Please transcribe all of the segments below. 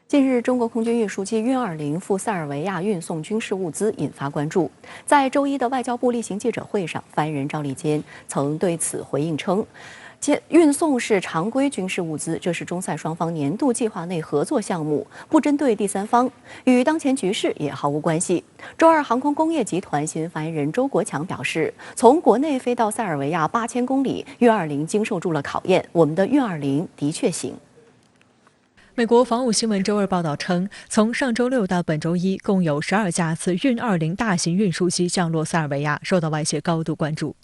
近日，中国空军运输机运20赴塞尔维亚运送军事物资，引发关注。在周一的外交部例行记者会上，发言人赵立坚曾对此回应称，运送是常规军事物资，这是中塞双方年度计划内合作项目，不针对第三方，与当前局势也毫无关系。周二，航空工业集团新闻发言人周国强表示，从国内飞到塞尔维亚8000公里，运20经受住了考验，我们的运20的确行。美国防务新闻周二报道称，从上周六到本周一，共有12架次运20大型运输机降落塞尔维亚，受到外界高度关注。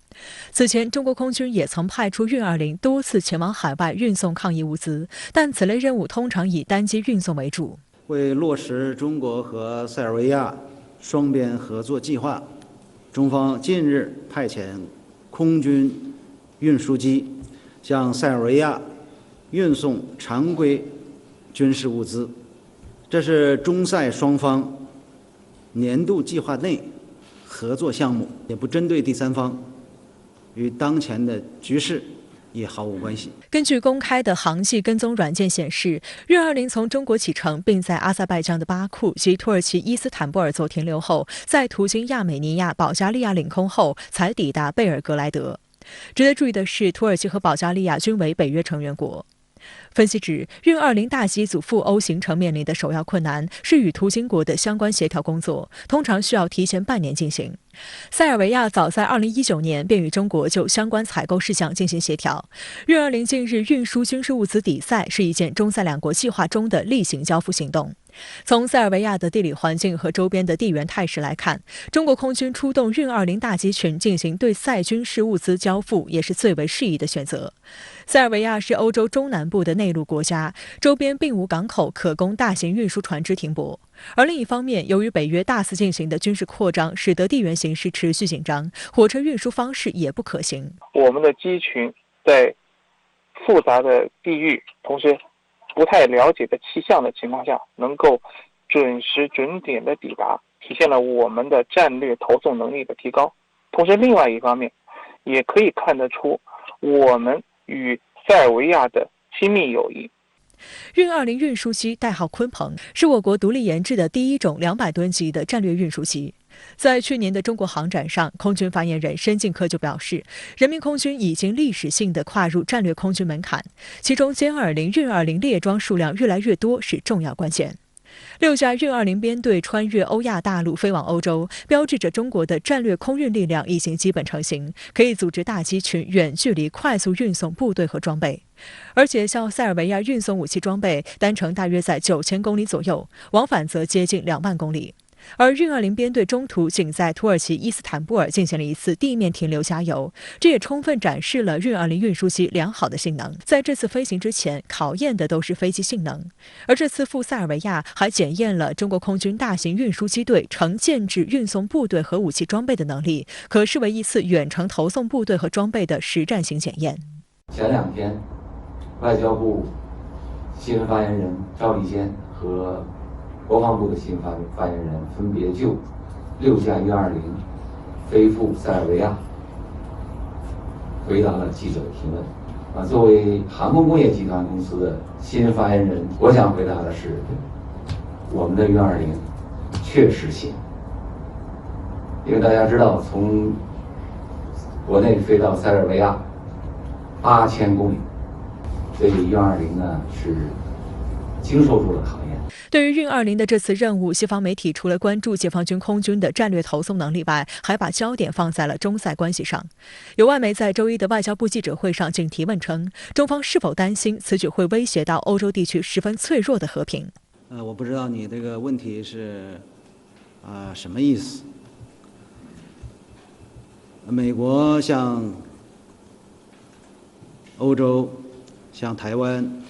此前，中国空军也曾派出运20多次前往海外运送抗疫物资，但此类任务通常以单机运送为主。为落实中国和塞尔维亚双边合作计划，中方近日派遣空军运输机向塞尔维亚运送常规军事物资，这是中塞双方年度计划内合作项目，也不针对第三方，与当前的局势也毫无关系。根据公开的航迹跟踪软件显示，运20从中国启程，并在阿塞拜疆的巴库及土耳其伊斯坦布尔做停留后，在途经亚美尼亚、保加利亚领空后，才抵达贝尔格莱德。值得注意的是，土耳其和保加利亚均为北约成员国。分析指，运20大机组赴欧行程面临的首要困难是与途经国的相关协调工作，通常需要提前半年进行。塞尔维亚早在2019年便与中国就相关采购事项进行协调。运20近日运输军事物资抵塞是一件中塞两国计划中的例行交付行动。从塞尔维亚的地理环境和周边的地缘态势来看，中国空军出动运20大机群进行对塞军事物资交付，也是最为适宜的选择。塞尔维亚是欧洲中南部的内陆国家，周边并无港口可供大型运输船只停泊。而另一方面，由于北约大肆进行的军事扩张，使得地缘形势持续紧张，火车运输方式也不可行。我们的机群在复杂的地域，同时不太了解的气象的情况下，能够准时准点的抵达，体现了我们的战略投送能力的提高。同时，另外一方面，也可以看得出我们与塞尔维亚的亲密友谊。运20运输机代号鲲鹏，是我国独立研制的第一种200吨级的战略运输机。在去年的中国航展上，空军发言人申进科就表示，人民空军已经历史性的跨入战略空军门槛，其中歼20、运20列装数量越来越多是重要关键。6架运20编队穿越欧亚大陆飞往欧洲，标志着中国的战略空运力量已经基本成型，可以组织大机群远距离快速运送部队和装备。而且向塞尔维亚运送武器装备，单程大约在9000公里左右，往返则接近2万公里。而运20编队中途仅在土耳其伊斯坦布尔进行了一次地面停留加油，这也充分展示了运20运输机良好的性能。在这次飞行之前，考验的都是飞机性能，而这次赴塞尔维亚还检验了中国空军大型运输机队成建制运送部队和武器装备的能力，可视为一次远程投送部队和装备的实战型检验。前2天，外交部新闻发言人赵立坚和国防部的新闻发言人分别就6架运20飞赴塞尔维亚回答了记者的提问。作为航空工业集团公司的新闻发言人，我想回答的是，我们的运20确实行。因为大家知道，从国内飞到塞尔维亚8000公里，所以运20呢是经受住了考验。对于运20的这次任务，西方媒体除了关注解放军空军的战略投送能力外，还把焦点放在了中塞关系上。有外媒在周一的外交部记者会上竟提问称，中方是否担心此举会威胁到欧洲地区十分脆弱的和平？我不知道你这个问题是什么意思？美国向欧洲、向台湾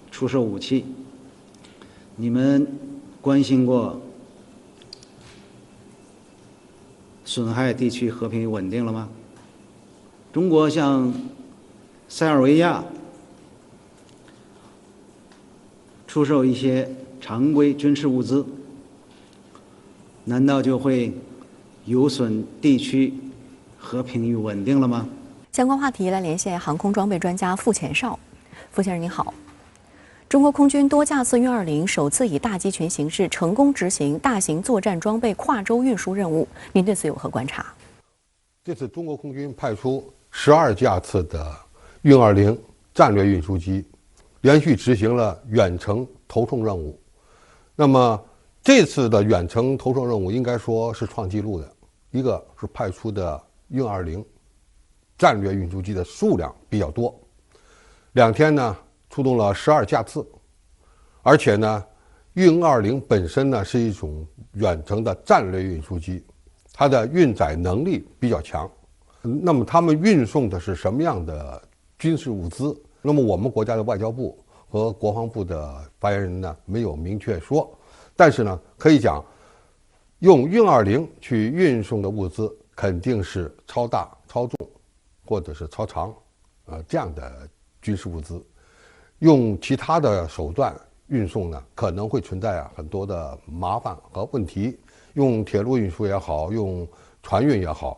出售武器，你们关心过损害地区和平与稳定了吗？中国向塞尔维亚出售一些常规军事物资，难道就会有损地区和平与稳定了吗？相关话题来连线航空装备专家傅前绍。傅先生您好。中国空军多架次运20首次以大集群形式成功执行大型作战装备跨洲运输任务，您对此有何观察？这次中国空军派出12架次的运20战略运输机，连续执行了远程投送任务。那么这次的远程投送任务应该说是创纪录的，一个是派出的运20战略运输机的数量比较多，2天呢出动了12架次，而且呢运20本身呢是一种远程的战略运输机，它的运载能力比较强。那么他们运送的是什么样的军事物资？那么我们国家的外交部和国防部的发言人呢没有明确说，但是呢可以讲，用运20去运送的物资肯定是超大、超重或者是超长，这样的军事物资。用其他的手段运送呢，可能会存在很多的麻烦和问题。用铁路运输也好，用船运也好，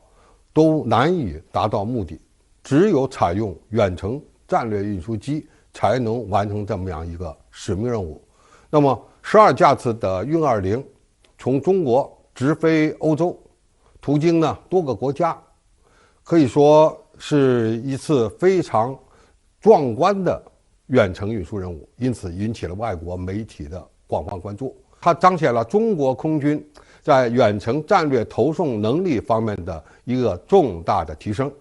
都难以达到目的。只有采用远程战略运输机，才能完成这么样一个使命任务。那么12架次的运20从中国直飞欧洲，途经呢多个国家，可以说是一次非常壮观的远程运输任务，因此引起了外国媒体的广泛关注。它彰显了中国空军在远程战略投送能力方面的一个重大的提升。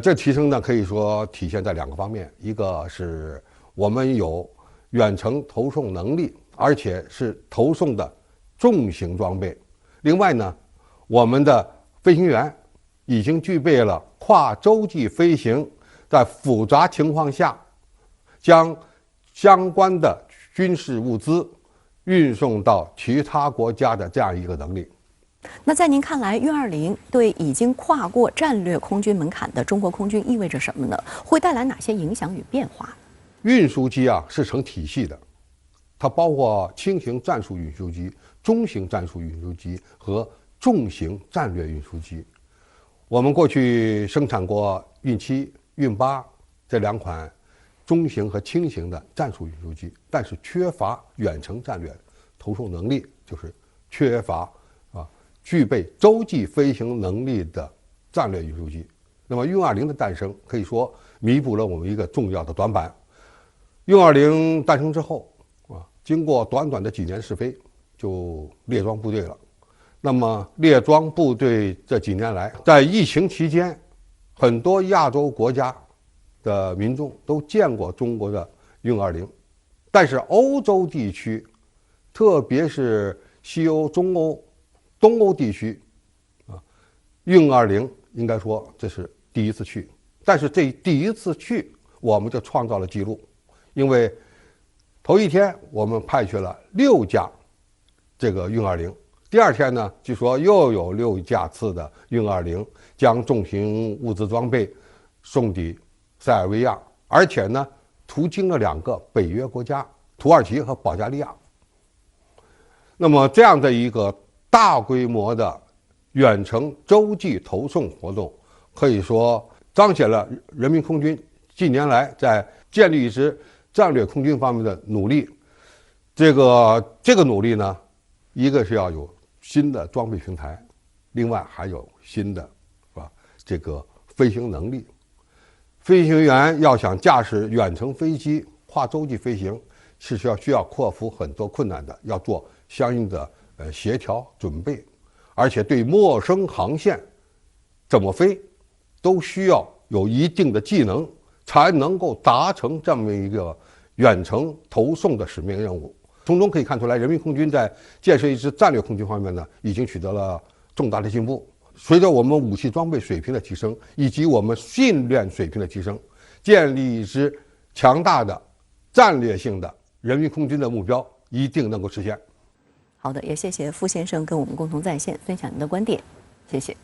这提升呢，可以说体现在2个方面，一个是我们有远程投送能力，而且是投送的重型装备；另外呢，我们的飞行员已经具备了跨洲际飞行，在复杂情况下将相关的军事物资运送到其他国家的这样一个能力。那在您看来，运20对已经跨过战略空军门槛的中国空军意味着什么呢？会带来哪些影响与变化？运输机是成体系的，它包括轻型战术运输机、中型战术运输机和重型战略运输机。我们过去生产过运7、运8这2款中型和轻型的战术运输机，但是缺乏远程战略投送能力，就是缺乏具备洲际飞行能力的战略运输机。那么运20的诞生可以说弥补了我们一个重要的短板。运20诞生之后经过短短的几年试飞，就列装部队了。那么列装部队这几年来，在疫情期间，很多亚洲国家的民众都见过中国的运20，但是欧洲地区，特别是西欧、中欧、东欧地区，运20应该说这是第一次去。但是这第一次去，我们就创造了记录，因为头一天我们派去了6架这个运20，第2天呢，据说又有6架次的运20将重型物资装备送抵塞尔维亚，而且呢，途经了2个北约国家土耳其和保加利亚。那么这样的一个大规模的远程洲际投送活动，可以说彰显了人民空军近年来在建立一支战略空军方面的努力。这个努力呢，一个是要有新的装备平台，另外还有新的这个飞行能力。飞行员要想驾驶远程飞机跨洲际飞行，是需要克服很多困难的，要做相应的协调准备，而且对陌生航线怎么飞，都需要有一定的技能，才能够达成这么一个远程投送的使命任务。从中可以看出来，人民空军在建设一支战略空军方面呢，已经取得了重大的进步。随着我们武器装备水平的提升，以及我们训练水平的提升，建立一支强大的战略性的人民空军的目标一定能够实现。好的，也谢谢傅先生跟我们共同在线分享您的观点，谢谢。